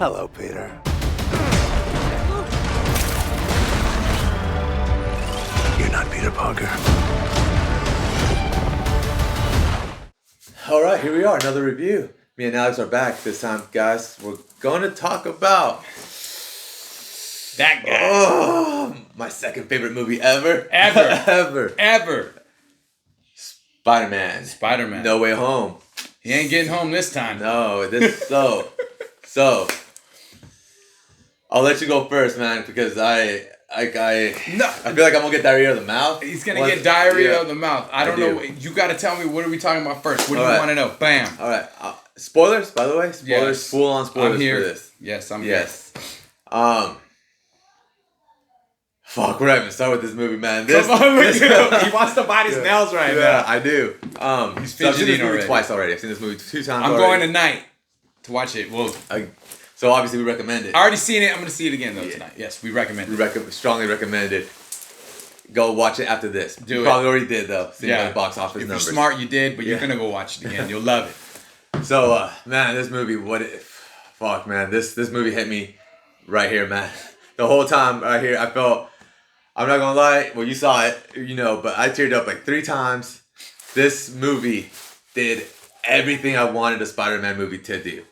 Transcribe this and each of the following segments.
Hello, Peter. You're not Peter Parker. All right, here we are, another review. Me and Alex are back this time, guys. We're going to talk about that guy. Oh, my second favorite movie ever. Ever. SpiderMan. No Way Home. He ain't getting home this time. No, so. I'll let you go first, man, because I feel like I'm gonna get diarrhea of the mouth. He's gonna get diarrhea of the mouth. I don't know. You got to tell me, what are we talking about first? What do you want to know? Bam. All right. Spoilers, by the way. Spoilers. Yes. Full on spoilers I'm here. for this. Yes, I'm here. Fuck, we're not even start with this movie, man. Come on, look at him. He wants to bite his nails right now. Yeah, I do. He's so I've seen this movie already. twice already. I've seen this movie 2 times I'm already. going tonight to watch it. Well, so obviously we recommend it. I already seen it. I'm going to see it again, though, tonight. Yes, we recommend it. We strongly recommend it. Go watch it after this. Do it. Probably already did, though. Seeing by the box office numbers. If you're smart, you did, but you're going to go watch it again. You'll love it. So, man, this movie, fuck, man. This movie hit me right here, man. The whole time right here, I felt, I'm not going to lie, well, you saw it, you know, but I teared up like 3 times. This movie did everything I wanted a Spider-Man movie to do.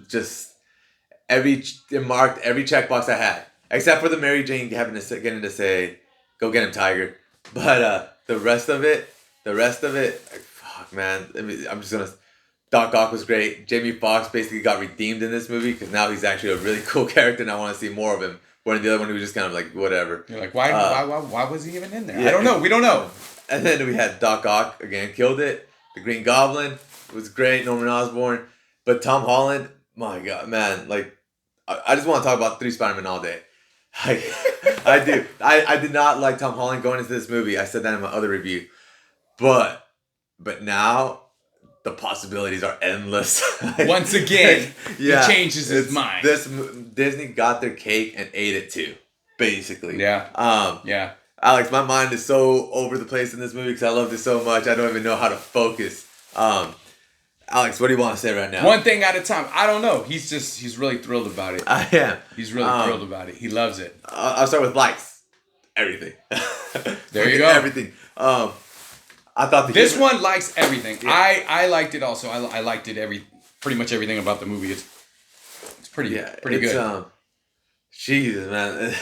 Just it marked every checkbox I had, except for the Mary Jane getting to say, "Go get him, Tiger." But the rest of it, fuck, man. I mean, I'm just gonna. Doc Ock was great. Jamie Foxx basically got redeemed in this movie because now he's actually a really cool character, and I want to see more of him. Where the other one, he was just kind of like whatever. You're like, why was he even in there? Yeah, I don't know. We don't know. And then we had Doc Ock again, killed it. The Green Goblin was great. Norman Osborn, but Tom Holland, my God, man, like. I just want to talk about 3 Spider-Man all day. I do. I did not like Tom Holland going into this movie. I said that in my other review. But now the possibilities are endless. Once again, he changes his mind. Disney got their cake and ate it too, basically. Yeah. Alex, my mind is so over the place in this movie because I loved it so much. I don't even know how to focus. Alex, what do you want to say right now? One thing at a time. I don't know. He's really thrilled about it. I am. He's really thrilled about it. He loves it. I'll start with likes. Everything. There you go. Everything. I thought this one likes everything. Yeah. I liked it also. I liked it pretty much everything about the movie. It's pretty good. Jesus, man.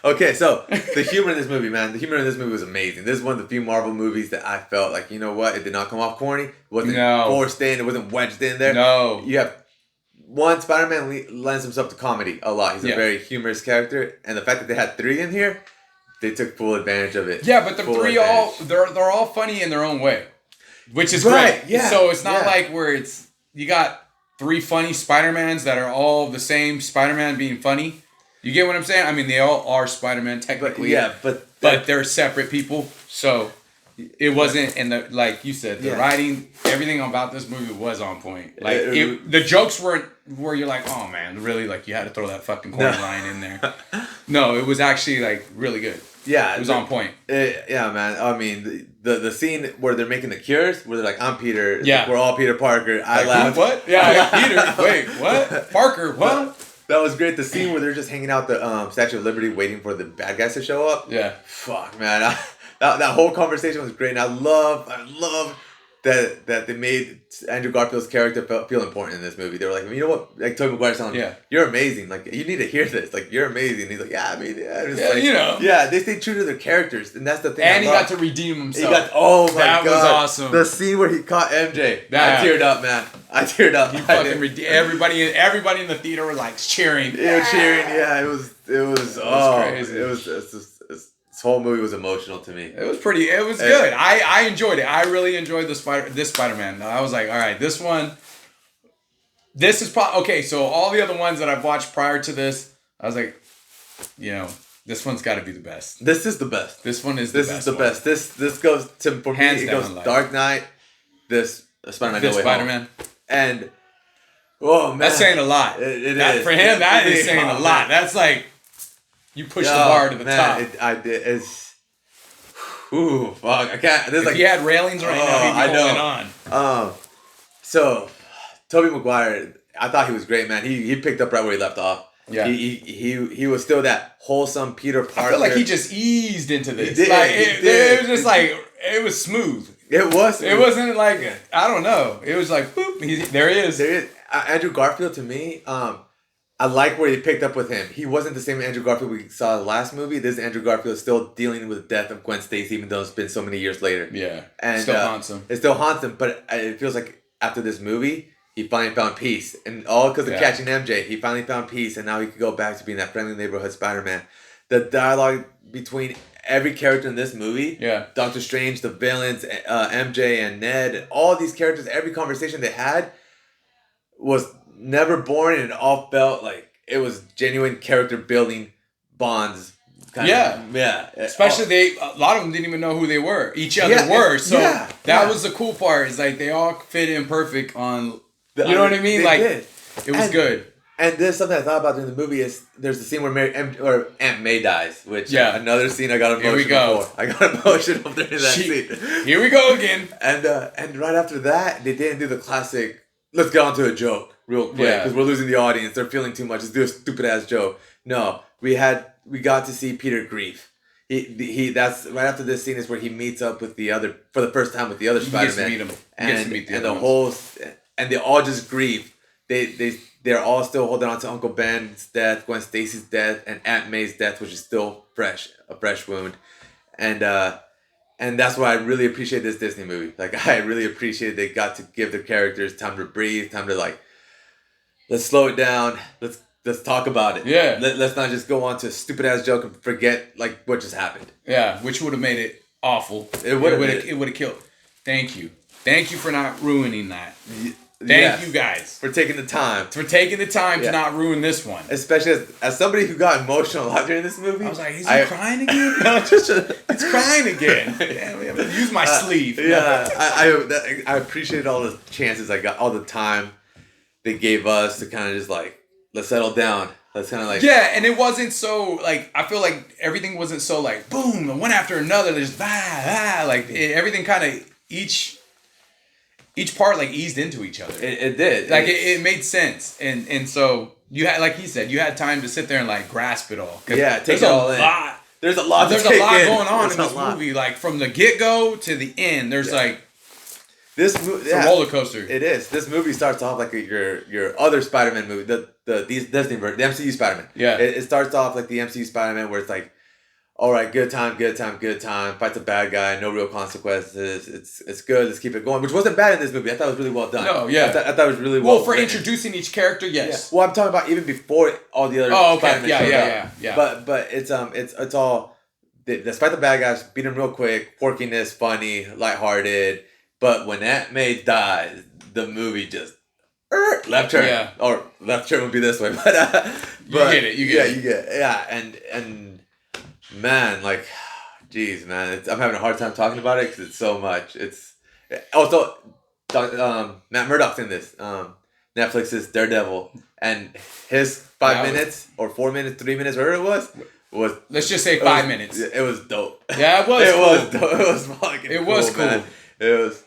Okay, so the humor in this movie, man. The humor in this movie was amazing. This is one of the few Marvel movies that I felt like, you know what? It did not come off corny. It wasn't forced in. It wasn't wedged in there. No. You have one, Spider-Man lends himself to comedy a lot. He's a very humorous character. And the fact that they had 3 in here, they took full advantage of it. Yeah, but the 3 they're all funny in their own way. Which is great. Yeah. So it's not like where you got 3 funny Spider-Mans that are all the same Spider-Man being funny. You get what I'm saying? I mean, they all are Spider-Man technically. But they're separate people. So it wasn't, and like you said, the writing, everything about this movie was on point. Like the jokes weren't where you're like, oh man, really? Like you had to throw that fucking corny line in there. No, it was actually like really good. Yeah, it was on point. Yeah, man. I mean, the scene where they're making the cures, where they're like, "I'm Peter." Yeah, we're all Peter Parker. I laughed. What? Yeah, Peter. Wait, what? Parker? What? That was great. The scene where they're just hanging out the Statue of Liberty waiting for the bad guys to show up. Yeah. Fuck, man. That whole conversation was great. And I love that they made Andrew Garfield's character feel important in this movie. They were like, you know what? Like Tobey Maguire's telling him, you're amazing. Like, you need to hear this. Like, you're amazing. And he's like, yeah, I mean, you know. Yeah, they stay true to their characers. And that's the thing. And he got to redeem himself. That was awesome. The scene where he caught MJ. I teared up, man. I teared up. He fucking everybody in the theater were like cheering. Cheering. Yeah, it was crazy. This whole movie was emotional to me. It was good. I enjoyed it. I really enjoyed this Spider-Man. I was like, all right, this is probably okay. So all the other ones that I've watched prior to this, I was like, you know, this one's got to be the best. This is the best. This one is the best. This is the best. This goes to, for hands me, it down. goes Dark Knight, this Spider-Man. This Spider-Man. And oh man, that's saying a lot. It is for him. That is saying a lot. That's like you push the bar to the top. I did. It's fuck. I can't. If he had railings right now, he'd be holding on. So, Tobey Maguire, I thought he was great, man. He picked up right where he left off. Yeah. He was still that wholesome Peter Parker. I feel like he just eased into this. Did, like it was just like it was smooth. It was. It wasn't like I don't know. It was like boop. There he is. There is. Andrew Garfield to me. I like where they picked up with him. He wasn't the same Andrew Garfield we saw in the last movie. This Andrew Garfield is still dealing with the death of Gwen Stacy, even though it's been so many years later. Yeah, and still haunts him. It still haunts him, but it feels like after this movie, he finally found peace, and all because of catching MJ. He finally found peace, and now he could go back to being that friendly neighborhood Spider-Man. The dialogue between every character in this movie, Doctor Strange, the villains, MJ and Ned, all these characters, every conversation they had was never boring, and it all felt like it was genuine character building bonds. Yeah. Especially a lot of them didn't even know who they were. Each other were. So that was the cool part. Is like they all fit in perfect on. You know what I mean? Like it was good. And there's something I thought about during the movie is there's the scene where Aunt May dies, which another scene I got emotional for. I got emotional during that scene. Here we go again. And right after that, they didn't do the classic. Let's get on to a joke real quick because we're losing the audience. They're feeling too much. Let's do a stupid ass joke. No, we got to see Peter grief. He that's right after this scene is where he meets up with the other for the first time with the other Spider-Man. He gets to meet the whole and they all just grieve. They're all still holding on to Uncle Ben's death, Gwen Stacy's death, and Aunt May's death, which is still a fresh wound. And that's why I really appreciate this Disney movie. Like, I really appreciate they got to give their characters time to breathe, time to like, let's slow it down. Let's talk about it. Yeah. Let's not just go on to a stupid ass joke and forget like what just happened. Yeah, which would have made it awful. It would have killed. Thank you for not ruining that. Thank you guys for taking the time. To not ruin this one. Especially as somebody who got emotional a lot during this movie. I was like, is he crying again? It's crying again. Damn, use my sleeve. Yeah, I appreciate all the chances I got, all the time they gave us to kind of just like, let's settle down. Let's kind of like... Yeah, and it wasn't so, like, I feel like everything wasn't so like, boom, one after another. There's like, everything kind of, each part like eased into each other. It did. Like it made sense. And so you had, like he said, you had time to sit there and like grasp it all. Yeah, take it all in. There's a lot going on in this movie. Like from the get-go to the end, there's like it's a roller coaster. It is. This movie starts off like your other Spider-Man movie, the Disney version, the MCU Spider-Man. Yeah. It starts off like the MCU Spider-Man where it's like, all right, good time. Fights a bad guy, no real consequences. It's good. Let's keep it going. Which wasn't bad in this movie. I thought it was really well done. No, yeah. I thought it was really well. Well, for introducing each character, yes. Yeah. Well, I'm talking about even before all the other. Oh, okay. Spider-Man Yeah. But it's all. Despite the bad guys, beat them real quick, quirkiness, funny, lighthearted. But when Aunt May dies, the movie just left turn. Yeah. Or left turn would be this way, but you get it. You get it. Yeah, and. Man, like, geez, man, I'm having a hard time talking about it because it's so much. It's also Matt Murdock's in this. Netflix's Daredevil, and his 5 minutes or 4 minutes, 3 minutes, whatever it was let's just say 5 minutes. It was dope. Yeah, it was. Was dope. It was fucking. It was cool. Man. It was.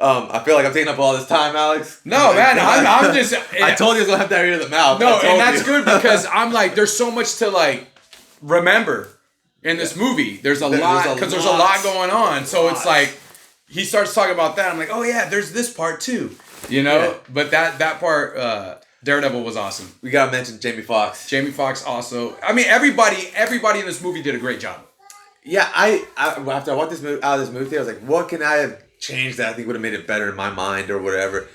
I feel like I'm taking up all this time, Alex. No, man, I'm just. I told you I was gonna have diarrhea of the mouth. No, and that's good because I'm like, there's so much to like remember. In this movie, there's a lot because there's a lot going on. So it's like he starts talking about that. I'm like, oh yeah, there's this part too, you know. Yeah. But that part, Daredevil was awesome. We gotta mention Jamie Foxx. Jamie Foxx also. I mean, everybody in this movie did a great job. Yeah, I after I walked out of this movie theater, I was like, what can I have changed that I think would have made it better in my mind or whatever.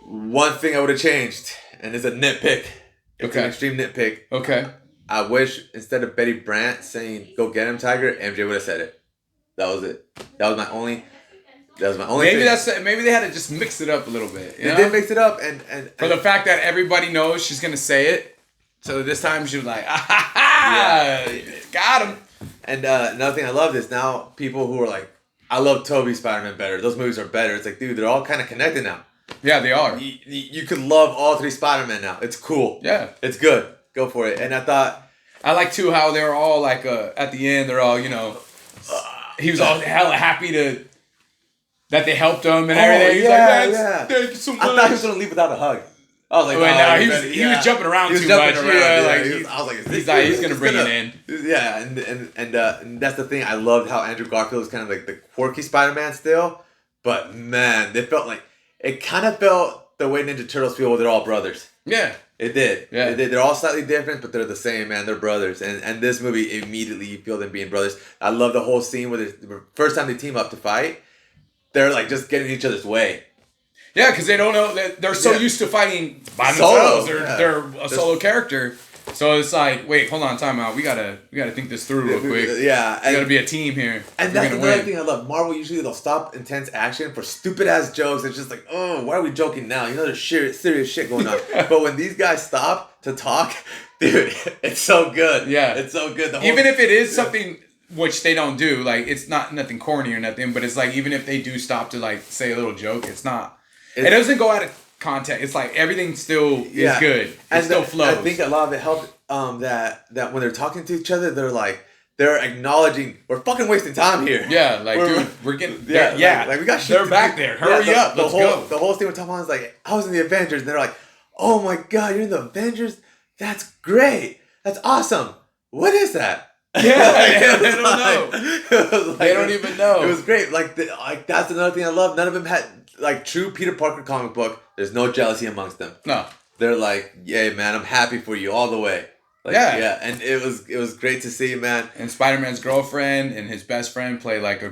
One thing I would have changed, and it's a nitpick. It's an extreme nitpick. Okay. I wish instead of Betty Brant saying "Go get him, Tiger," MJ would have said it. That was it. That was my only. Maybe they had to just mix it up a little bit. They did mix it up, and for the fact that everybody knows she's gonna say it, so this time she was like, got him. And another thing I love is now people who are like, I love Tobey's Spider-Man better. Those movies are better. It's like, dude, they're all kind of connected now. Yeah, they are. You could love all three Spider-Man now. It's cool. Yeah, it's good. Go for it. And I like too how they were all like at the end they're all he was all hella happy that they helped him and everything. He's like, thank you so much. I thought he was gonna leave without a hug. I was like, Well, no, no, he was jumping around too much. Around, I was like, he's gonna bring it in. Yeah, and that's the thing. I loved how Andrew Garfield was kind of like the quirky Spider-Man still, but man, it kind of felt the way Ninja Turtles feel when they're all brothers. Yeah. It did. Yeah. It did. They're all slightly different, but they're the same, man. They're brothers. And this movie, immediately you feel them being brothers. I love the whole scene where the first time they team up to fight, they're like just getting in each other's way. Yeah, because they don't know that they're so used to fighting by Solo, themselves. They're a solo character. So it's like, wait, hold on, time out. We gotta think this through real quick. Yeah. We gotta be a team here. And that's another thing I love. Marvel, usually they'll stop intense action for stupid ass jokes. It's just like, oh, why are we joking now? You know, there's serious shit going on. But when these guys stop to talk, dude, it's so good. Yeah. It's so good. Even if it is something which they don't do, like it's not nothing corny or nothing, but it's like even if they do stop to like say a little joke, it doesn't go out of context. It's like everything still is good. It still flows. I think a lot of it helped that when they're talking to each other, they're acknowledging we're fucking wasting time here. Yeah, like dude, we're getting we got shit. They're back there. Hurry up, let's go. The whole thing with Tom Holland's like, I was in the Avengers, and they're like, oh my god, you're in the Avengers? That's great. That's awesome. What is that? Yeah, they don't know. They don't even know. It was great. Like that's another thing I love. None of them had like true Peter Parker comic book. There's no jealousy amongst them. No. They're like, yeah, man, I'm happy for you all the way. Like, yeah, and it was great to see, man. And Spider-Man's girlfriend and his best friend play like a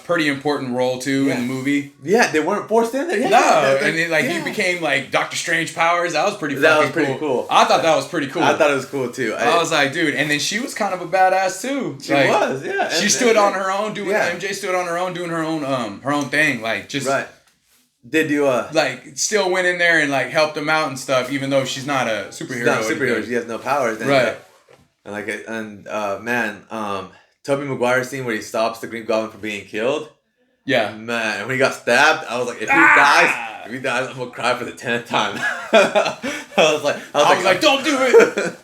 pretty important role too in the movie. Yeah, they weren't forced in there. Yeah, no, and then, he became like Doctor Strange powers. That was pretty. Cool. I thought that was pretty cool. I thought it was cool too. I was like, dude, and then she was kind of a badass too. She was, yeah. She stood on her own doing. MJ stood on her own doing her own thing, like just right. Did you like still went in there and like helped him out and stuff, even though she's not a superhero. She's not a superhero. She has no powers. And, right. Tobey Maguire's scene where he stops the Green Goblin from being killed. Yeah. Man, and when he got stabbed, I was like, if he dies, I'm gonna cry for the 10th time. I was like, don't do it.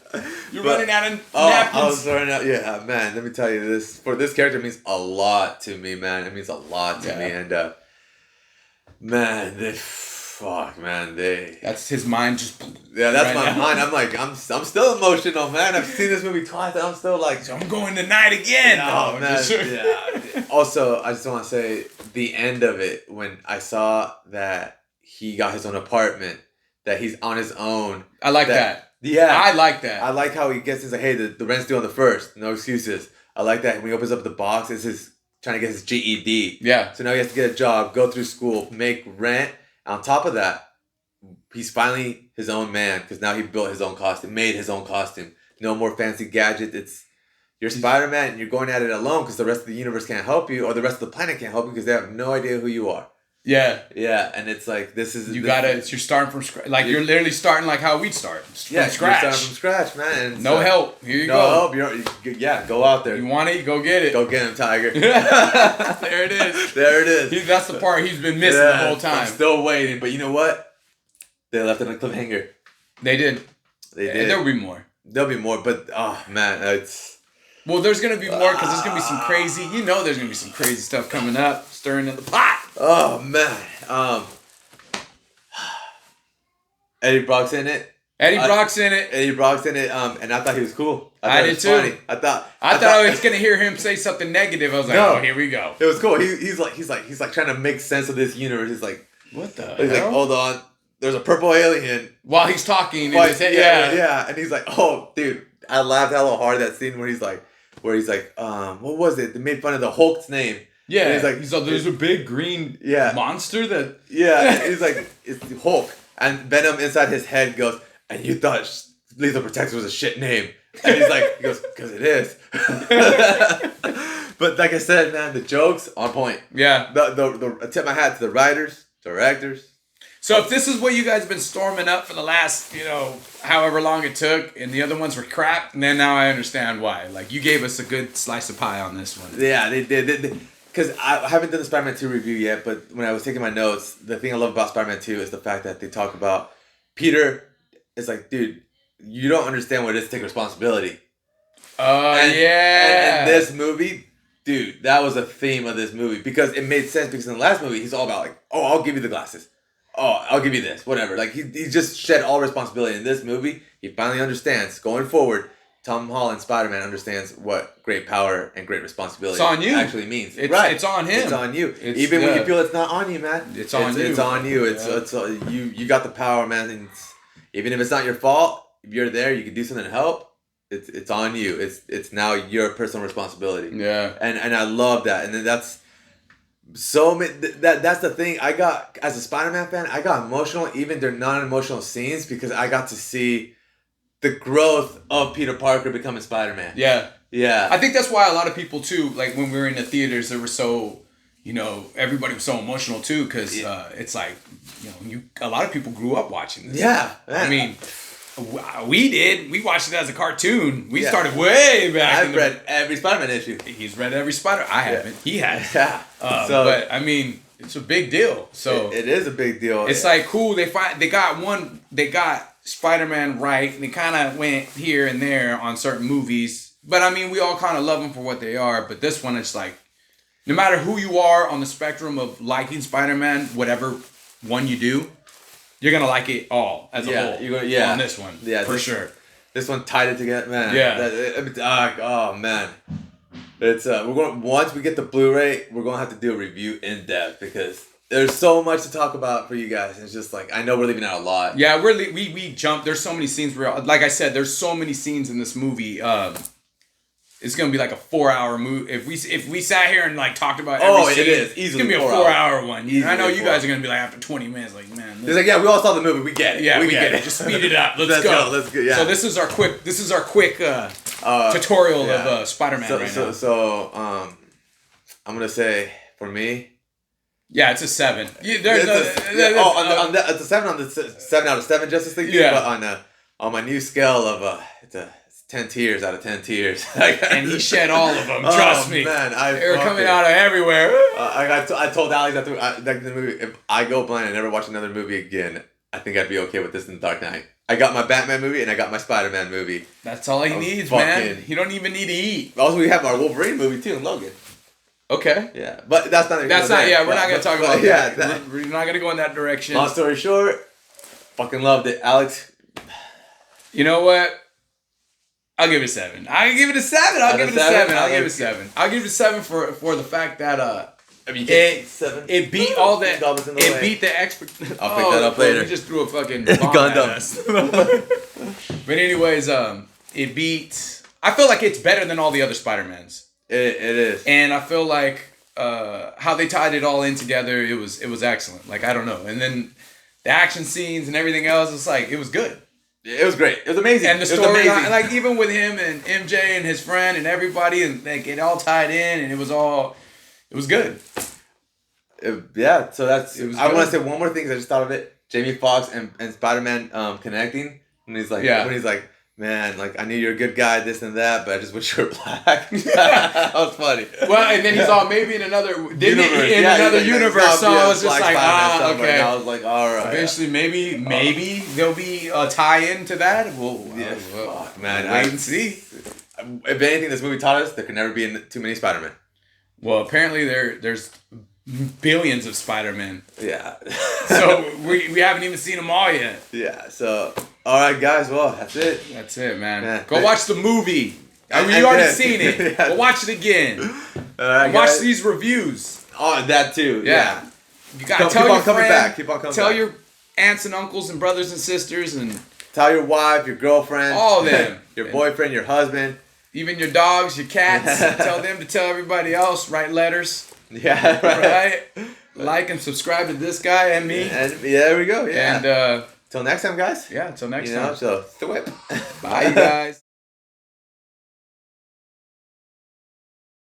You're running out of napkins. I was running out. Yeah, man. Let me tell you this. For this character, it means a lot to me, man. It means a lot to me, and. Man, that's his mind just. Yeah, that's my mind. I'm like, I'm still emotional, man. I've seen this movie twice, and I'm still like, so I'm going tonight again. Oh man, yeah. Also, I just want to say the end of it when I saw that he got his own apartment, that he's on his own. I like that. Yeah, I like that. I like how he gets his like, hey, the rent's due on the 1st, no excuses. I like that when he opens up the box, it's his. Trying to get his GED. Yeah. So now he has to get a job, go through school, make rent. On top of that, he's finally his own man because now he built his own costume, made his own costume. No more fancy gadgets. You're Spider-Man and you're going at it alone because the rest of the universe can't help you or the rest of the planet can't help you because they have no idea who you are. Yeah. Yeah, and it's like you're starting from scratch. Like you're literally starting like how we'd start. From scratch. You're starting from scratch, man. And no help. Here you go. No help. Go out there. You want it? Go get it. Go get him, Tiger. There it is. There it is. That's the part he's been missing the whole time. I'm still waiting, but you know what? They left it on a cliffhanger. They did. There'll be more. There'll be more, but oh man, it's. Well, there's gonna be more because there's gonna be some crazy. There's gonna be some crazy stuff coming up, stirring in the pot. Oh man, Eddie Brock's in it. Eddie Brock's in it, and I thought he was cool. I did too. Funny. I thought I was gonna hear him say something negative. I was like, oh, here we go. It was cool. He's like trying to make sense of this universe. He's like, what the? He's like, hold on. There's a purple alien. While he's talking. Yeah. And he's like, oh, dude, I laughed hella hard that scene where he's like, what was it? They made fun of the Hulk's name. Yeah. And he's like, there's a big green monster that. Yeah. He's like, it's the Hulk. And Venom inside his head goes, and you thought Lethal Protector was a shit name. And he goes, because it is. But like I said, man, the jokes on point. Yeah. I tip my hat to the writers, directors. So if this is what you guys have been storming up for the last, however long it took, and the other ones were crap, and then now I understand why. Like, you gave us a good slice of pie on this one. Yeah, they did. Because I haven't done the Spider-Man 2 review yet, but when I was taking my notes, the thing I love about Spider-Man 2 is the fact that they talk about Peter is like, dude, you don't understand what it is to take responsibility. Yeah. And this movie, dude, that was a theme of this movie because it made sense because in the last movie, he's all about like, oh, I'll give you the glasses. oh, I'll give you this, whatever. Like he just shed all responsibility in this movie. He finally understands going forward. Tom Holland, Spider-Man, understands what great power and great responsibility actually means. It's on him. It's on you. Even when you feel it's not on you, man. It's on you. It's on you. It's you got the power, man. And even if it's not your fault, if you're there, you can do something to help. It's on you. It's now your personal responsibility. Yeah. And I love that. And then that's that's the thing. I got, as a Spider-Man fan, I got emotional even during non-emotional scenes because I got to see the growth of Peter Parker becoming Spider-Man. Yeah. Yeah. I think that's why a lot of people too, like when we were in the theaters, they were so, everybody was so emotional too, because it's like, a lot of people grew up watching this. Yeah. Man. I mean, we did. We watched it as a cartoon. We started way back. I've read every Spider-Man issue. He's read every Spider. I haven't. He has. Yeah. But I mean, it's a big deal. So it is a big deal. It's like cool. They got Spider-Man right. They kind of went here and there on certain movies, but I mean, we all kind of love them for what they are. But this one, it's like, no matter who you are on the spectrum of liking Spider-Man, whatever one you do, you're gonna like it all as a whole. You're gonna, on this one, for sure. This one tied it together, man. Yeah. Oh man, it's we're going, once we get the Blu-ray, we're gonna have to do a review in depth because there's so much to talk about for you guys. It's just like, I know we're leaving out a lot. Yeah, we jumped. There's so many scenes where, like I said, there's so many scenes in this movie. It's gonna be like a 4-hour movie. If we sat here and like talked about every scene, it is easily. It's gonna be a 4-hour one. I know you guys are gonna be like after 20 minutes, like, man. It's like, yeah, we all saw the movie. We get it. Yeah, we get it. Just speed it up. Let's go. Let's go. Yeah. So this is our quick tutorial of Spider-Man now. So I'm gonna say for me. Yeah, it's a 7. It's a 7 on the 7 out of 7 Justice League. Yeah. But on my new scale of it's 10 tiers out of 10 tiers. And he shed all of them. Trust me. Man, they were coming out of everywhere. I told Alex that the movie. If I go blind and never watch another movie again, I think I'd be okay with this in the Dark Knight. I got my Batman movie and I got my Spider-Man movie. That's all he needs, man. He don't even need to eat. Also, we have our Wolverine movie too, Logan. Okay. Yeah, but that's not. We're not gonna talk about that. We're not gonna go in that direction. Long story short, fucking loved it, Alex. You know what? I'll give it a 7. I'll give it a 7. I'll give it a 7 for the fact that it beat all that. It beat the expert. I'll pick that up later. We just threw a fucking bomb at us. But anyways, it beat. I feel like it's better than all the other Spider-Mans. It is. And I feel like how they tied it all in together, it was excellent. Like, I don't know. And then the action scenes and everything else, it's like, it was good. It was great. It was amazing. And the story, like even with him and MJ and his friend and everybody, and like it all tied in, and it was good. Yeah. So I want to say one more thing because I just thought of it. Jamie Foxx and Spider-Man connecting, and he's like, man, like, I knew you're a good guy, this and that, but I just wish you were black. That was funny. Well, and then he's all, maybe in another universe. So I was just like, okay. And I was like, all right. Eventually, maybe there'll be a tie-in to that. Fuck, man. Wait and see. If anything, this movie taught us there can never be too many Spider-Man. Well, apparently there's billions of Spider-Man. Yeah. So we haven't even seen them all yet. Yeah, so... All right, guys. Well, that's it. That's it, man. Go watch the movie. You already seen it. Go watch it again. All right, watch these reviews. Oh, that too. Yeah. You gotta tell your friend. Keep on coming tell back. your aunts and uncles and brothers and sisters and tell your wife, your girlfriend, all of them, your boyfriend, your husband, even your dogs, your cats. Tell them to tell everybody else. Write letters. Yeah. Right. Like and subscribe to this guy and me. And there we go. Yeah. And till next time, guys. Yeah. Until next time. So, the whip. Bye, you guys.